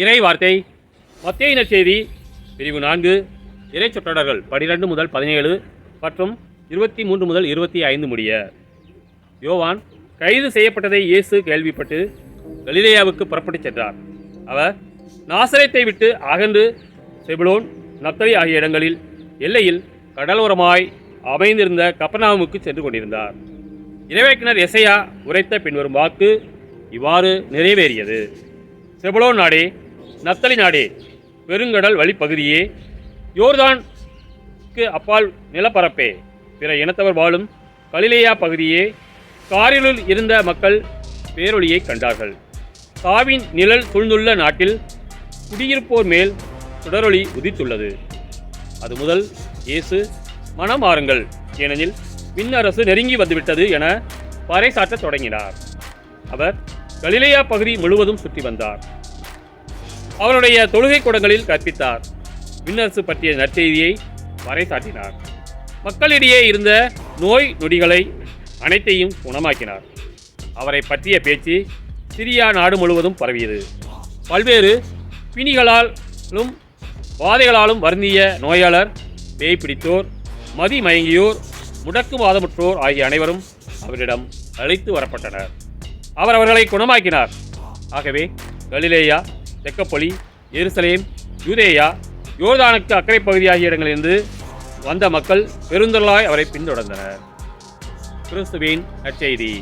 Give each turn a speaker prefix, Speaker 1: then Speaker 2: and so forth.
Speaker 1: இறை வார்த்தை மத்தேயு நற்செய்தி பிரிவு 4 இறை சொற்றொடர்கள் 12 முதல் 17 மற்றும் 23 முதல் 25 முடிய. யோவான் கைது செய்யப்பட்டதை இயேசு கேள்விப்பட்டு கலிலேயாவுக்கு புறப்பட்டுச் சென்றார். அவர் நாசரேத்தை விட்டு அகன்று செபுலோன், நப்தலி ஆகிய இடங்களில் எல்லையில் கடலோரமாய் அமைந்திருந்த கப்பர்நாகுமுக்கு சென்று கொண்டிருந்தார். இறைவாக்கினர் எசையா உரைத்த பின்வரும் வாக்கு இவ்வாறு நிறைவேறியது. செபுலோன் நாடே, நப்தலி நாடே, பெருங்கடல் வழிப்பகுதியே, யோர்தானுக்கு அப்பால் நிலப்பரப்பே, பிற இனத்தவர் வாழும் கலிலேயா பகுதியே, காரிலுள் இருந்த மக்கள் பேரொளியை கண்டார்கள். சாவின் நிழல் சூழ்ந்துள்ள நாட்டில் குடியிருப்போர் மேல் சுடரொளி உதித்துள்ளது. அது முதல் இயேசு மனம் மாறுங்கள், ஏனெனில் விண்ணரசு நெருங்கி வந்துவிட்டது என பறைசாற்றத் தொடங்கினார். அவர் கலிலேயா பகுதி முழுவதும் சுற்றி வந்தார். அவருடைய தொழுகை கூடங்களில் கற்பித்தார். விண்ணரசு பற்றிய நற்செய்தியை பறைசாற்றினார். மக்களிடையே இருந்த நோய் நொடிகளை அனைத்தையும் குணமாக்கினார். அவரை பற்றிய பேச்சு சிரியா நாடு முழுவதும் பரவியது. பல்வேறு பிணிகளாலும் வாதைகளாலும் வருந்திய நோயாளர், பேய் பிடித்தோர், மதி மயங்கியோர், முடக்குவாதமுற்றோர் ஆகிய அனைவரும் அவரிடம் அழைத்து வரப்பட்டனர். அவர் அவர்களை குணமாக்கினார். ஆகவே கலிலேயா, தெக்கப்பொலி, எருசலேம், யூதேயா, யோர்தானுக்கு அக்கறை பகுதி ஆகிய இடங்களிலிருந்து வந்த மக்கள் பெருந்தொழிலாய் அவரை பின்தொடர்ந்தனர். கிறிஸ்துவின் நற்செய்தி.